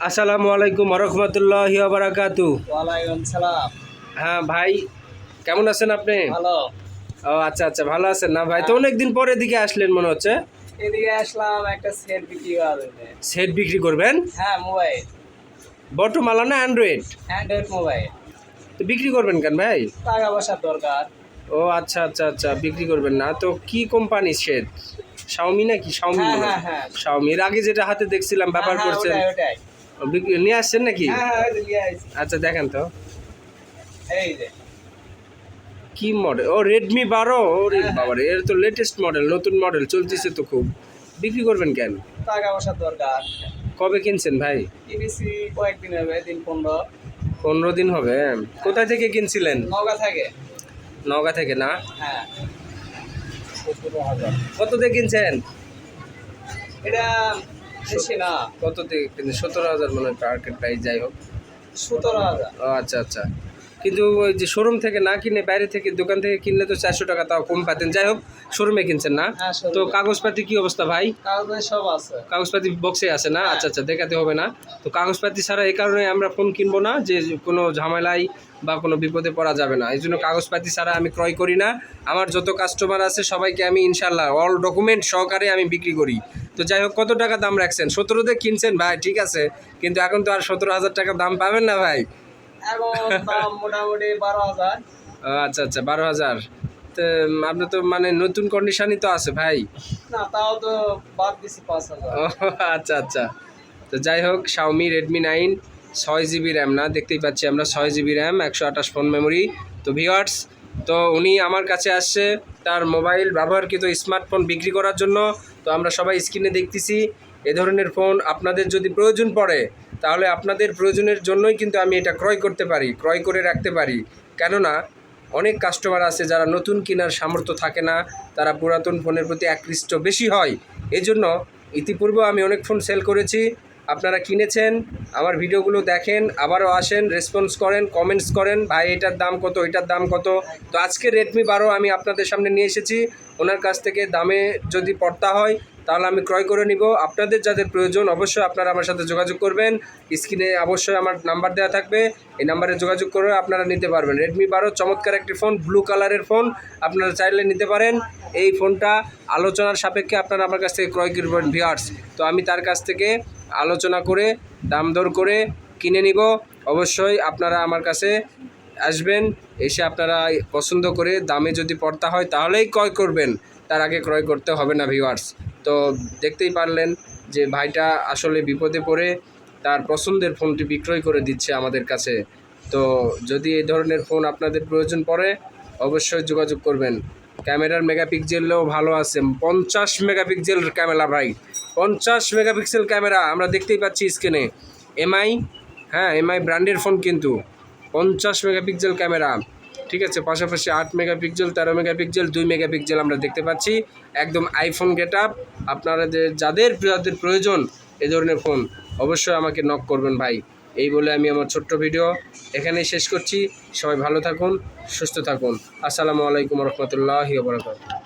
আসসালামু আলাইকুম রহমতুল্লাহি ওয়া বারাকাতু। ওয়ালাইকুম সালাম। হ্যাঁ ভাই, কেমন আছেন আপনি? ভালো। ও আচ্ছা আচ্ছা, ভালো আছেন না ভাই? তো অনেকদিন পরে এদিকে আসলেন মনে হচ্ছে। এদিকে আসলাম একটা সেট বিক্রি করার জন্য। সেট বিক্রি করবেন? হ্যাঁ, মোবাইল। বটমালা না অ্যান্ড্রয়েড? Android mobile. তো বিক্রি করবেন কেন ভাই? টাকা পয়সার দরকার। ও আচ্ছা আচ্ছা আচ্ছা, বিক্রি করবেন না তো? কি কোম্পানি সেট? শাওমি নাকি? শাওমি হ্যাঁ মনে হয়। হ্যাঁ হ্যাঁ শাওমি। এর আগে যেটা হাতে দেখছিলাম ব্যবহার হ্যাঁ, করছেন, ওটাই ওটাই। বিক্রি নিয়ে আসছেন নাকি? হ্যাঁ হ্যাঁ, ওই যে নিয়ে আইছি। আচ্ছা দেখেন তো এই যে। কি মডেল। ও রেডমি 12। ওরে হ্যাঁ, বাবারে, এর তো লেটেস্ট মডেল, নতুন মডেল চলতেছে তো খুব। বিক্রি করবেন কেন? টাকা পয়সার দরকার। কবে কিনছেন ভাই? কিনেছি কয়েকদিন হবে, 15 15 দিন হবে। কোথায় থেকে কিনছিলেন? নওগাঁ থাকে। নওগাঁ থেকে না? হ্যাঁ, 17,000। কত দিয়ে কিনছেন? এটা বেশি না, কত দিয়ে কিনছেন? 17,000 মনে হয় মার্কেট প্রাইস, যাই হোক। 17,000। ও আচ্ছা আচ্ছা, কিন্তু ওই যে শোরুম থেকে না কিনে বাইরে থেকে দোকান থেকে কিনলে তো 400 টাকা তাও কম পাতেন। যাই হোক, শোরুমে কিনছেন না? হ্যাঁ, তো শোরুমে। কাগজপাতি কি অবস্থা ভাই? কাগজ সব আছে। কাগজপাতি বক্সে আছে না? হ্যাঁ। আচ্ছা আচ্ছা, দেখাতে হবে না। তো কাগজপাতি ছাড়া এই কারণে আমরা ফোন কিনবো না যে কোনো ঝামেলায় বা কোনো বিপদে পড়া যাবে না, এই জন্য কাগজপাতি ছাড়া আমি ক্রয় করি না। আমার যত কাস্টমার আছে সবাইকে আমি ইনশাল্লাহ অল ডকুমেন্ট সহকারে আমি বিক্রি করি। তো যাই হোক, কত টাকা দাম রাখছেন? 17 দিয়ে কিনছেন ভাই, ঠিক আছে, কিন্তু এখন তো আর 17,000 টাকা দাম পাবেন না ভাই। এখন দাম মোটামুটি 12,000। আচ্ছা আচ্ছা, 12,000। তো আপনার তো মানে নতুন কন্ডিশনই তো আছে ভাই। না, তাও তো বাদ দিছি 5,000। ও আচ্ছা আচ্ছা। তো যাই হোক, Xiaomi Redmi 9, 6 জিবি র্যাম, না দেখতেই পাচ্ছি আমরা 6 জিবি র্যাম, 128 ফোন মেমোরি। তো ভিউয়ার্স, তো উনি আমার কাছে আসছে তার মোবাইল ব্যবহারকৃত স্মার্টফোন বিক্রি করার জন্য। তো আমরা সবাই স্ক্রিনে দেখতেছি এ ধরনের ফোন আপনাদের যদি প্রয়োজন পড়ে, তাহলে আপনাদের প্রয়োজনের জন্যই কিন্তু আমি এটা ক্রয় করতে পারি, ক্রয় করে রাখতে পারি। কেননা অনেক কাস্টমার আছে যারা নতুন কেনার সামর্থ্য থাকে না, তারা পুরাতন ফোনের প্রতি আকৃষ্ট বেশি হয়। এই জন্য ইতিপূর্বে আমি অনেক ফোন সেল করেছি, আপনারা কিনেছেন, আমার ভিডিওগুলো দেখেন, আবারও আসেন, রেসপন্স করেন, কমেন্টস করেন, ভাই এটার দাম কত, এটার দাম কত। তো আজকে Redmi 12 আমি আপনাদের সামনে নিয়ে এসেছি। ওনার কাছ থেকে দামে যদি পড়তা হয় তাহলে আমি ক্রয় করে নিব। আপনাদের যাদের প্রয়োজন অবশ্যই আপনারা আমার সাথে যোগাযোগ করবেন। স্ক্রিনে অবশ্যই আমার নাম্বার দেওয়া থাকবে, এই নাম্বারে যোগাযোগ করে আপনারা নিতে পারবেন। Redmi 12 চমৎকার একটি ফোন, ব্লু কালারের ফোন, আপনারা চাইলে নিতে পারেন। এই ফোনটা আলোচনার সাপেক্ষে আপনারা আমার কাছ থেকে ক্রয় করবেন ভিউয়ার্স। তো আমি তার কাছ থেকে আলোচনা করে দাম দর করে কিনে নিব। অবশ্যই আপনারা আমার কাছে আসবেন, এসে আপনারা পছন্দ করে দামে যদি পড়তা হয় তাহলেই ক্রয় করবেন, তার আগে ক্রয় করতে হবে না ভিউয়ার্স। তো দেখতেই পারলেন যে ভাইটা আসলে বিপদে পড়ে তার পছন্দের ফোনটি বিক্রয় করে দিচ্ছে আমাদের কাছে। তো যদি এই ধরনের ফোন আপনাদের প্রয়োজন পড়ে অবশ্যই যোগাযোগ করবেন। ক্যামেরার মেগাপিক্সেলও ভালো আছে, 50 মেগাপিক্সেল ক্যামেরা ভাই, 50 মেগাপিক্সেল ক্যামেরা আমরা দেখতেই পাচ্ছি স্ক্রিনে। এমআই, হ্যাঁ এমআই ব্র্যান্ডের ফোন, কিন্তু 50 মেগাপিক্সেল ক্যামেরা, ঠিক আছে। পাশাপাশি 8 মেগাপিক্সেল, 13 মেগাপিক্সেল, 2 মেগাপিক্সেল আমরা দেখতে পাচ্ছি। একদম আইফোন গেট আপ। আপনারা যাদের প্রয়োজন এ ধরনের ফোন অবশ্যই আমাকে নক করবেন ভাই। এই বলে আমি আমার ছোট্ট ভিডিও এখানেই শেষ করছি। সবাই ভালো থাকুন, সুস্থ থাকুন। আসসালামু আলাইকুম রহমতুল্লাহি ওয়া বারাকাতুহু।